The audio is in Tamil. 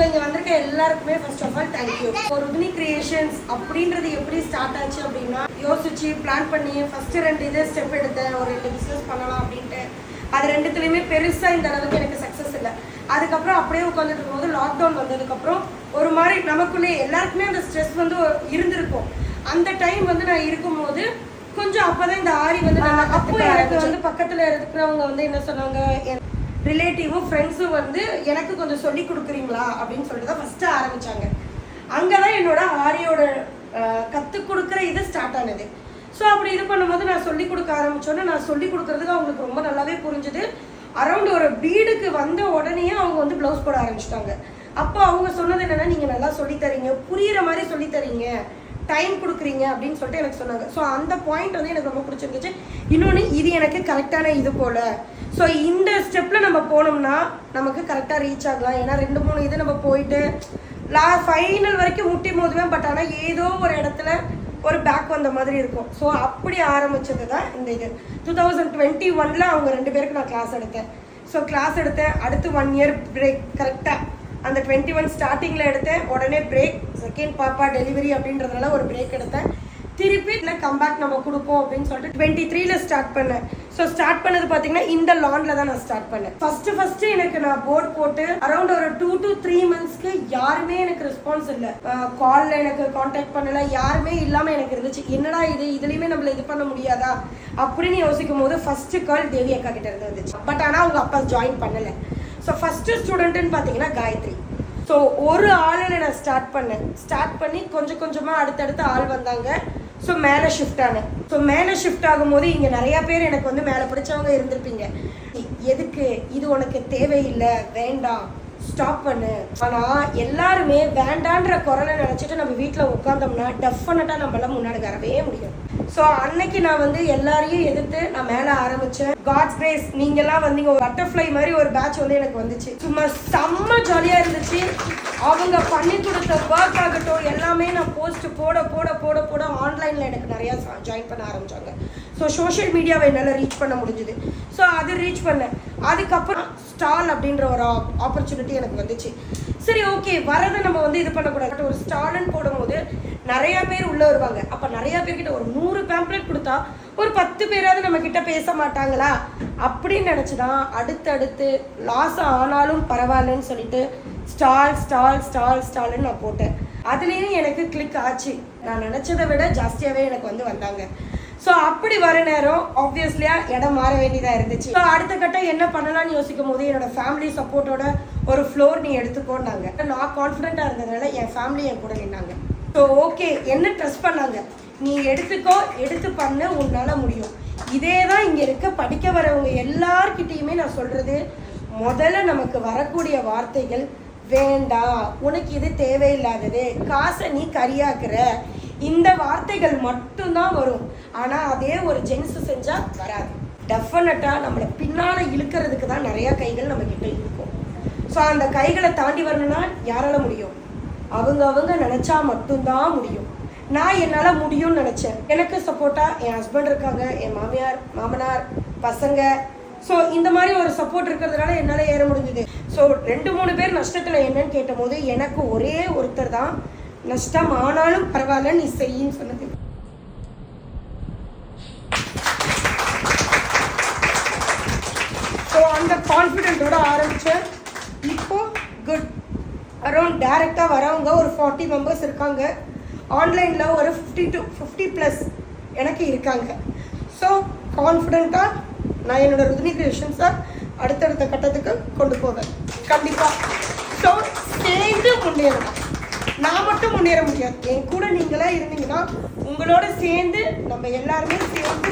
இங்கே வந்திருக்க எல்லாருக்குமே ஃபர்ஸ்ட் ஆஃப் ஆல் தேங்க்யூ. ஒரு ருதினி கிரியேஷன்ஸ் அப்படின்றது எப்படி ஸ்டார்ட் ஆச்சு அப்படின்னா, யோசிச்சு பிளான் பண்ணி ஃபர்ஸ்ட் 2 இது ஸ்டெப் எடுத்தேன். ஒரு 2 பிஸ்னஸ் பண்ணலாம் அப்படின்ட்டு. அது 2த்துலையுமே பெருசாக இந்த அளவுக்கு எனக்கு சக்ஸஸ் இல்லை. அதுக்கப்புறம் அப்படியே உட்காந்துட்டு இருக்கும்போது லாக்டவுன் வந்ததுக்கப்புறம் ஒரு மாதிரி நமக்குள்ளே எல்லாருக்குமே அந்த ஸ்ட்ரெஸ் வந்து இருந்திருக்கும். அந்த டைம் வந்து நான் இருக்கும்போது கொஞ்சம் அப்போதான் இந்த ஆரி வந்து அப்போ எனக்கு வந்து பக்கத்தில் இருக்கிறவங்க வந்து என்ன சொன்னாங்க, ரிலேட்டிவும் ஃப்ரெண்ட்ஸும் வந்து எனக்கு கொஞ்சம் சொல்லி கொடுக்குறீங்களா அப்படின்னு சொல்லிட்டு தான் ஃபஸ்ட்டு ஆரம்பித்தாங்க. அங்கே தான் என்னோட ஆரியோட கற்றுக் கொடுக்குற இது ஸ்டார்ட் ஆனது. ஸோ அப்படி இது பண்ணும்போது நான் சொல்லிக் கொடுக்க ஆரம்பித்தோன்னே நான் சொல்லிக் கொடுக்குறதுக்கு அவங்களுக்கு ரொம்ப நல்லாவே புரிஞ்சுது. அரௌண்ட் ஒரு வீடுக்கு வந்த உடனே அவங்க வந்து ப்ளவுஸ் போட ஆரம்பிச்சிட்டாங்க. அப்போ அவங்க சொன்னது என்னென்னா, நீங்கள் நல்லா சொல்லித்தரீங்க, புரிகிற மாதிரி சொல்லித்தரீங்க, டைம் கொடுக்குறீங்க அப்படின்னு சொல்லிட்டு எனக்கு சொன்னாங்க. ஸோ அந்த பாயிண்ட் வந்து எனக்கு ரொம்ப பிடிச்சிருந்துச்சு. இன்னொன்று, இது எனக்கு கரெக்டான இது போல். ஸோ இந்த ஸ்டெப்பில் நம்ம போனோம்னா நமக்கு கரெக்டாக ரீச் ஆகலாம். ஏன்னா 2-3 இது நம்ம போயிட்டு ஃபைனல் வரைக்கும் முட்டி மோதுவேன். பட் ஆனால் ஏதோ ஒரு இடத்துல ஒரு பேக் வந்த மாதிரி இருக்கும். ஸோ அப்படி ஆரம்பித்தது தான் இந்த இது. 2021 அவங்க 2 பேருக்கு நான் கிளாஸ் எடுத்தேன். ஸோ கிளாஸ் எடுத்தேன். அடுத்து 1 இயர் பிரேக். கரெக்டாக அந்த 21 ஸ்டார்டிங்கில் எடுத்தேன். உடனே பிரேக், செகண்ட் பாப்பா டெலிவரி அப்படின்றதுனால ஒரு பிரேக் எடுத்தேன். திருப்பி இல்லை கம்பேக் நம்ம கொடுப்போம் அப்படின்னு சொல்லிட்டு 23ல் ஸ்டார்ட் பண்ணேன். ஸோ ஸ்டார்ட் பண்ணது பார்த்தீங்கன்னா இந்த லான்ல தான் நான் ஸ்டார்ட் பண்ணேன். ஃபர்ஸ்ட் எனக்கு நான் போர்ட் போட்டு அரௌண்ட் ஒரு 2 to 3 monthsக்கு யாருமே எனக்கு ரெஸ்பான்ஸ் இல்லை. காலில் எனக்கு கான்டாக்ட் பண்ணலை, யாருமே இல்லாமல் எனக்கு இருந்துச்சு. என்னடா இதுலேயுமே நம்மள இது பண்ண முடியாதா அப்படின்னு யோசிக்கும் போது ஃபர்ஸ்ட் கால் தேவி அக்கா கிட்ட இருந்து வந்துச்சு. பட் ஆனால் அவங்க அப்பா ஜாயின் பண்ணலை. ஸோ ஃபர்ஸ்ட் ஸ்டூடெண்ட்டுன்னு பார்த்தீங்கன்னா காயத்ரி. ஸோ ஒரு ஆளில் நான் ஸ்டார்ட் பண்ணி கொஞ்சம் கொஞ்சமாக அடுத்தடுத்து ஆள் வந்தாங்க. ஸோ மேலே ஷிஃப்ட் ஆனேன். ஸோ மேலே ஷிஃப்ட் ஆகும்போது இங்கே நிறையா பேர் எனக்கு வந்து மேலே பிடிச்சவங்க இருந்திருப்பீங்க. எதுக்கு இது உனக்கு தேவையில்லை, வேண்டாம், ஸ்டாப் பண்ணு. ஆனால் எல்லாருமே வேண்டான்ற குரலை நினச்சிட்டு நம்ம வீட்டில் உட்காந்தோம்னா டெஃபினட்டாக நம்மளால முன்னாடி வரவே முடியும். ஸோ அன்னைக்கு நான் வந்து எல்லாரையும் எதிர்த்து நான் மேலே ஆரம்பித்தேன். காட்ஸ் கிரேஸ், நீங்கள்லாம் வந்தீங்க. ஒரு பட்டர்ஃப்ளை மாதிரி ஒரு பேட்ச் வந்து எனக்கு வந்துச்சு. சும்மா செம்ம ஜாலியாக இருந்துச்சு. அவங்க பண்ணி கொடுத்த ஒர்க் ஆகட்டும் எல்லாமே நான் போஸ்ட் போட போட போட போட ஆன்லைனில் எனக்கு நிறையா ஜாயின் பண்ண ஆரம்பித்தாங்க. ஸோ சோஷியல் மீடியாவை என்னால் ரீச் பண்ண முடிஞ்சுது. ஸோ அது ரீச் பண்ணேன். அதுக்கப்புறம் ஸ்டால் அப்படின்ற ஒரு ஆப்பர்ச்சுனிட்டி எனக்கு வந்துச்சு. சரி, ஓகே, வரதை நம்ம வந்து இது பண்ணக்கூடாது. ஒரு ஸ்டால்னு போடும்போது நிறையா பேர் உள்ளே வருவாங்க. அப்போ நிறையா பேர்கிட்ட ஒரு 100 பேம்ப்ளெட் கொடுத்தா ஒரு 10 பேராவது நம்ம கிட்ட பேச மாட்டாங்களா அப்படின்னு நினச்சிதான் அடுத்தடுத்து லாஸ் ஆனாலும் பரவாயில்லன்னு சொல்லிட்டு ஸ்டால்னு நான் போட்டேன். அதுலேயும் எனக்கு கிளிக் ஆச்சு. நான் நினச்சதை விட ஜாஸ்தியாகவே எனக்கு வந்து வந்தாங்க. ஸோ அப்படி வர நேரம் ஆப்வியஸ்லியாக இடம் மாற வேண்டியதாக இருந்துச்சு. ஸோ அடுத்த கட்டம் என்ன பண்ணலான்னு யோசிக்கும் போது என்னோட ஃபேமிலி சப்போர்ட்டோட ஒரு ஃப்ளோர் நீ எடுத்துக்கோன்னாங்க. நான் கான்ஃபிடென்ட்டாக இருந்ததுனால என் ஃபேமிலி என் கூட நின்னாங்க. ஸோ ஓகே, என்ன ட்ரஸ்ட் பண்ணாங்க, நீ எடுத்துக்கோ, எடுத்து பண்ண, உன்னால் முடியும். இதே தான் இங்கே இருக்க படிக்க வரவங்க எல்லார்கிட்டையுமே நான் சொல்கிறது. முதல்ல நமக்கு வரக்கூடிய வார்த்தைகள், வேண்டாம், உனக்கு இது தேவையில்லாதது, காசை நீ கரியாக்குற, இந்த வார்த்தைகள் மட்டும்தான் வரும். ஆனால் அதே ஒரு ஜென்ஸ் செஞ்சால் வராது. டெஃபினட்டாக நம்மளை பின்னால் இழுக்கிறதுக்கு தான் நிறையா கைகள் நம்மக்கிட்ட இருக்கும். ஸோ அந்த கைகளை தாண்டி வரணும்னா யாரால் முடியும்? அவங்க நினச்சா மட்டும்தான் முடியும். நான் என்னால் முடியும்னு நினச்சேன். எனக்கு சப்போர்ட்டாக என் ஹஸ்பண்ட் இருக்காங்க, என் மாமியார், மாமனார், பசங்க. ஸோ இந்த மாதிரி ஒரு சப்போர்ட் இருக்கிறதுனால என்னால் ஏற முடிஞ்சுது. ஸோ 2-3 பேர் நஷ்டத்தில் என்னன்னு கேட்டபோது எனக்கு ஒரே ஒருத்தர் தான் நஷ்டம் ஆனாலும் பரவாயில்ல நீ செய்யின்னு சொன்னது. ஸோ அந்த கான்ஃபிடென்ட்டோட ஆரம்பித்தேன். இப்போ குட், அரௌண்ட் டைரெக்டாக வரவங்க ஒரு 40 மெம்பர்ஸ் இருக்காங்க. ஆன்லைனில் ஒரு 50 to 50+ எனக்கு இருக்காங்க. ஸோ கான்ஃபிடென்ட்டாக நான் என்னோடய ருதினி கிரியேஷன்ஸை அடுத்தடுத்த கட்டத்துக்கு கொண்டு போவேன் கண்டிப்பாக. ஸோ சேர்ந்து முன்னேறலாம். நான் மட்டும் முன்னேற முடியாது, என் கூட நீங்களாம் இருந்தீங்கன்னா உங்களோட சேர்ந்து நம்ம எல்லாருமே சேர்ந்து